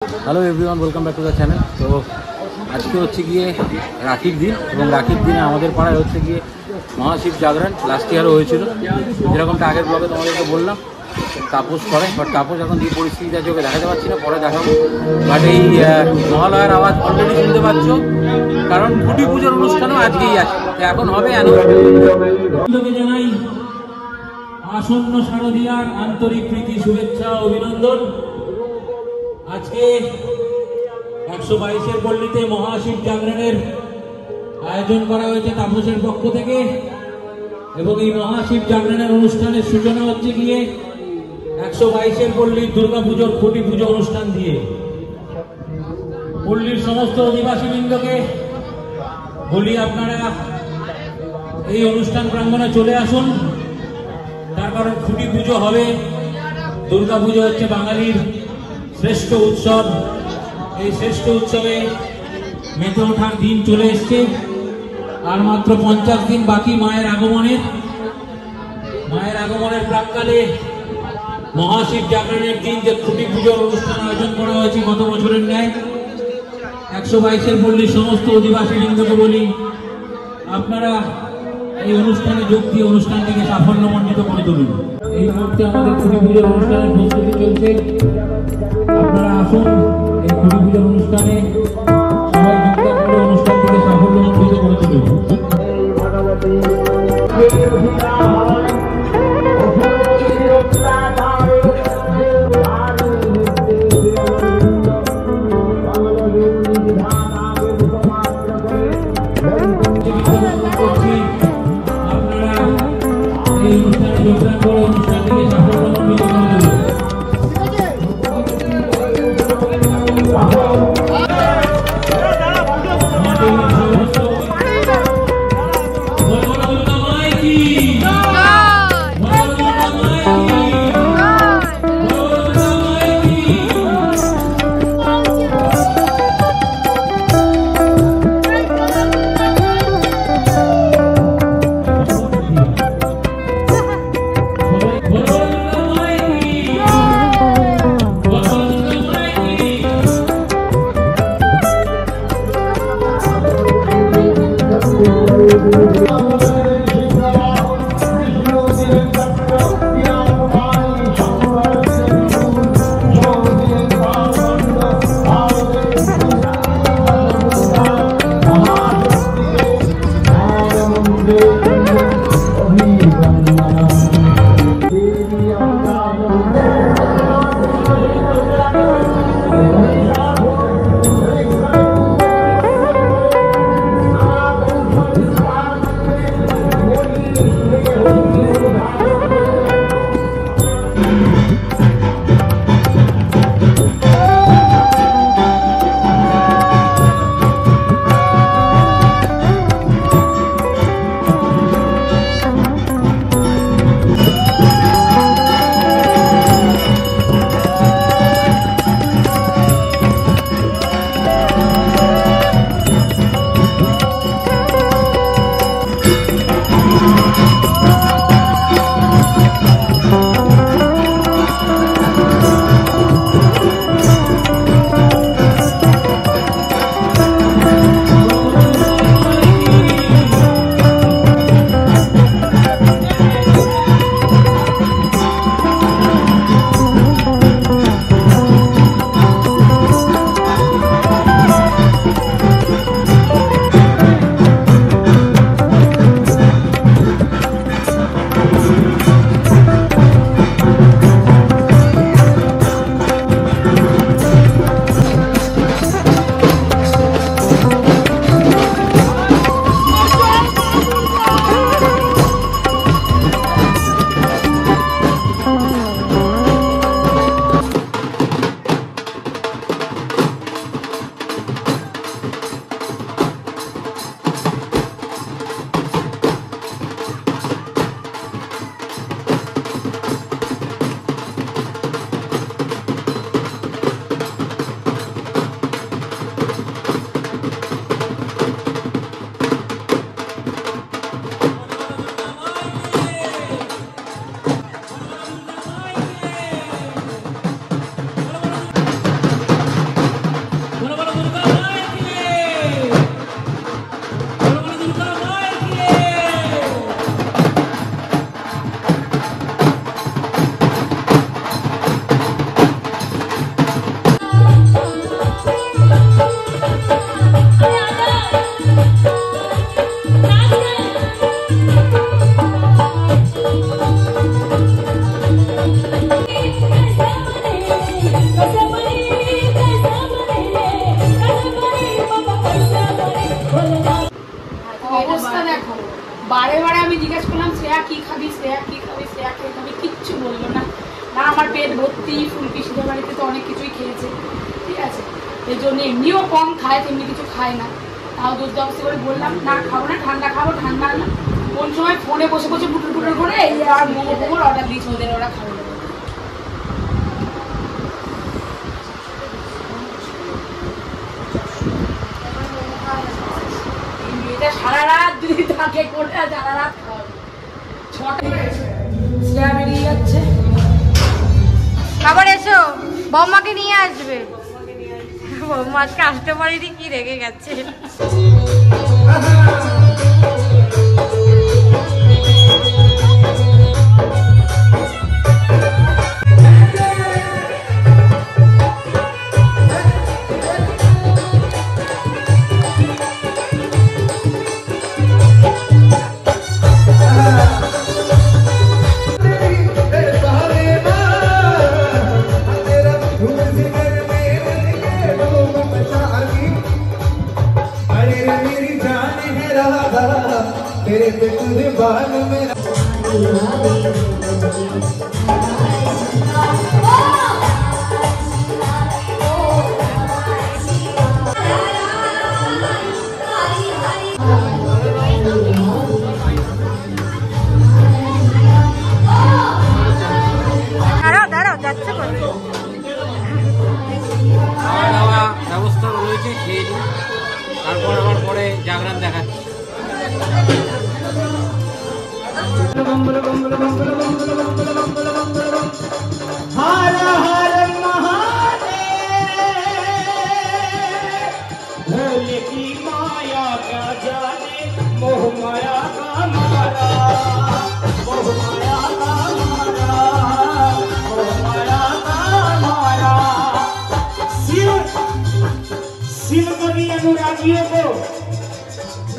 Hello everyone, welcome back to the channel. তো আজকে হচ্ছে গিয়ে রাখির দিন, এবং রাখির দিনে আমাদের পাড়ায় হচ্ছে গিয়ে মহাশিব জাগরণ লাস্ট ইয়ারও হয়েছিল। যেরকমটা আগের ব্লগে তোমাদেরকে বললাম, তাপস করে, বাট তাপস এখন যে পরিস্থিতি আছে ওকে দেখাতে পারছি না, পরে দেখাবো। বাট এই মহালয়ার আওয়াজ অলরেডি শুনতে পাচ্ছ, কারণ খুঁটি পুজোর অনুষ্ঠানও আজকেই আছে, এখন হবে। জানাই আসন্ন শারদীয়ার আন্তরিক প্রীতি, শুভেচ্ছা, অভিনন্দন। আজকে 122-এর পল্লীতে মহাশিব জাগরণের আয়োজন করা হয়েছে তাপসের পক্ষ থেকে, এবং এই মহাশিব জাগরণের অনুষ্ঠানের সূচনা হচ্ছে গিয়ে 122-এর পল্লীর দুর্গাপুজোর খুঁটি পুজো অনুষ্ঠান দিয়ে। পল্লীর সমস্ত অধিবাসীবৃন্দকে বলি, আপনারা এই অনুষ্ঠান প্রাঙ্গণে চলে আসুন, তার কারণ খুঁটি পুজো হবে। দুর্গাপুজো হচ্ছে বাঙালির শ্রেষ্ঠ উৎসব। এই শ্রেষ্ঠ উৎসবে মেতে ওঠার দিন চলে এসছে, আর মাত্র 50 দিন বাকি মায়ের আগমনের প্রাক্কালে মহাশিব জাগরণের দিন যে খুঁটি পুজোর অনুষ্ঠান আয়োজন করা হয়েছে গত বছরের ন্যায়, 122-এর পল্লীর সমস্ত অধিবাসী বৃন্দকে বলি, আপনারা এই অনুষ্ঠানে যোগ দিয়ে অনুষ্ঠানটিকে সাফল্যমণ্ডিত করে তুলুন। এই মুহূর্তে আমাদের খুঁটি পুজোর অনুষ্ঠানের প্রস্তুতি চলছে। আপনারা আসুন, এই খুঁটি পুজোর অনুষ্ঠানে সবাই যোগদান করে অনুষ্ঠানটিকে সাফল্যমণ্ডিত করে তুলুন। আপনারা এই অনুষ্ঠানে যোগদান করে অনুষ্ঠানটিকে সাফল্যমণ্ডিত করে তুলুন। বারে বারে আমি জিজ্ঞেস করলাম শ্রেয়া কি খাবি, শ্রেয়া কি খাবি, শ্রেয়া খেয়ে খাবি, কিচ্ছু বললো না। না আমার পেট ভর্তি, ফুলপিসিদের বাড়িতে তো অনেক কিছুই খেয়েছে, ঠিক আছে, এই জন্য এমনিও কম খায়, তেমনি কিছু খায় না। তাও দুর্দাবস্তি করে বললাম না খাবো না, ঠান্ডা খাবো, ঠান্ডা না। কোন সময় ফোনে বসে বসে পুটুর পুটুর করে এই আর মোমো ফোমোর অর্ডার দিয়েছে ওদের, ওরা খাবে। মেয়েটা সারা রাত যদি থাকে করে সারা রাত খাওয়াবে। 6টা শ্রেয়া বেরিয়ে যাচ্ছে, আবার এসো, বৌমাকে নিয়ে আসবে। বৌমা আজকে আসতে পারিনি, কি রেগে গেছে। तेरे पे कुर्बान मेरा দাঁড়াও যাচ্ছে বলো। খাওয়া দাওয়া ব্যবস্থা রয়েছে, খেয়ে নিই, তারপর আবার পরে জাগরণ দেখাচ্ছি। हर हर महादेव, भोले की माया क्या जाने, मोह माया का मारा, मोह माया का मारा, मोह माया का मारा। शिव शिव कवि अनुरागियों को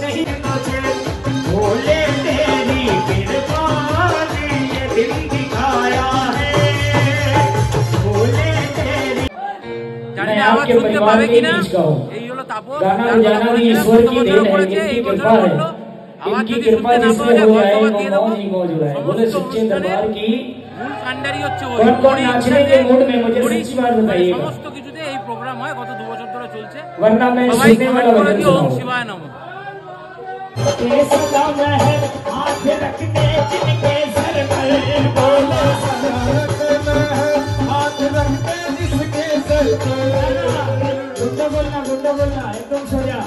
नहीं भोले तेरी कृपा ने ये दिल दिखाया है, भोले तेरी। জানি না আবার শুনতে পাবে কিনা, এই হলো তাপস, गाना बजाना भी ईश्वर की देन है, इनकी कृपा है, इनकी कृपा जिससे हो जाए वो मौज ही मौज हो जाए। बोले सच्चे दरबार की মূল কাণ্ডারি হচ্ছে ওই कौन कौन नाचने के मूड में मुझे सच्ची बात बताइएगा, সমস্ত কিছুতে এই প্রোগ্রাম হয়, গত 2 বছর ধরে চলছে। वरना मैं সবাই सुनने वाला কমেন্ট করে भजन দিও ওম सुनाऊं। শিবায় নমঃ। सदा महल हाथ रखते जिनके सर पर, बोले सदा महल हाथ रखते जिसके सर पर। गुंडा बोलना एकदम सोजा।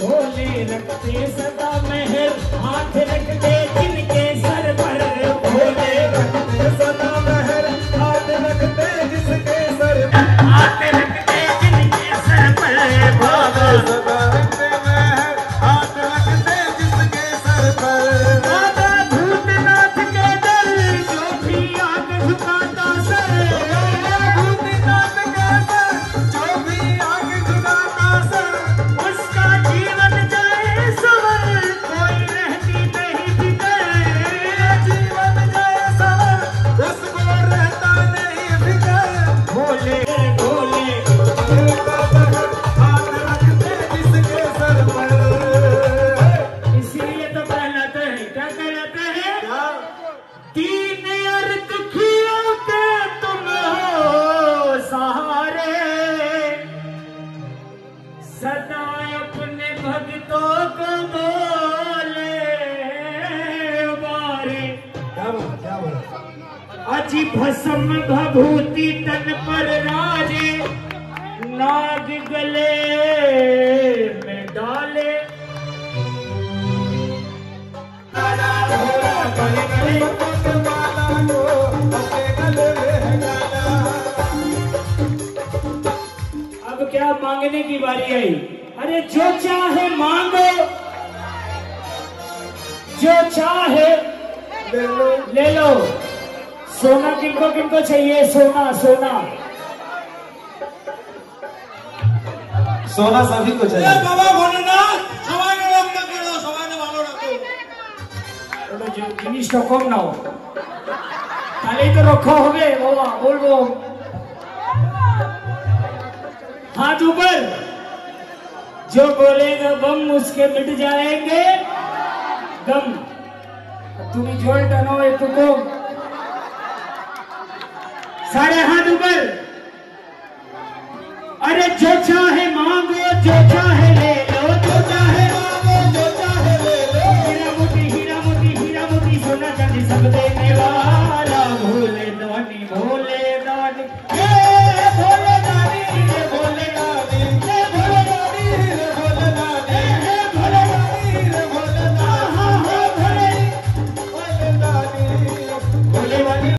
बोले रखते सदा महल हाथ रखते जिनके सर पर, बोले रखते सदा महल हाथ रखते जिसके सर पर, हाथ रखते जिनके सर पर, बोले सदा रखते महल हाथ रखते जिसके सर पर। बाबा भूतनाथ के दर जो भी आग झुकाता सर, भूतनाथ के दर जो भी आग झुकाता सर, उसका जीवन जाए सवर, कोई रहती नहीं फिकर, जीवन जाए सवर, उसको रहता नहीं फिकर। भोले भोले हाथ रखते जिसके सर पर। इसीलिए तो कहलाते हैं, क्या कहलाते हैं, दीन और दुखियों के तुम हो सहारे, सदा अपने भक्तों को बोले बारे। अजी भस्म भभूति तन पर राजे, नाग गले में डाले, अब क्या मांगने की बारी आई। अरे जो चाहे मांगो, जो चाहे ले लो। सोना किनको किनको चाहिए, सोना सोना सोना सभी को चाहिए। बाबा भोलेनाथ সবাই রক্ষা করো, সবাই ভালো রাখো। জিনিসটা কম নাও, তাহলেই তো রক্ষা হবে। বাবা বলবো हाथ ऊपर, जो बोलेगा बम उसके मिट जाएंगे, गम तुम्हें झोल टनो एक को सारे हाथ ऊपर। अरे जो चाहे मांगो जो चाहे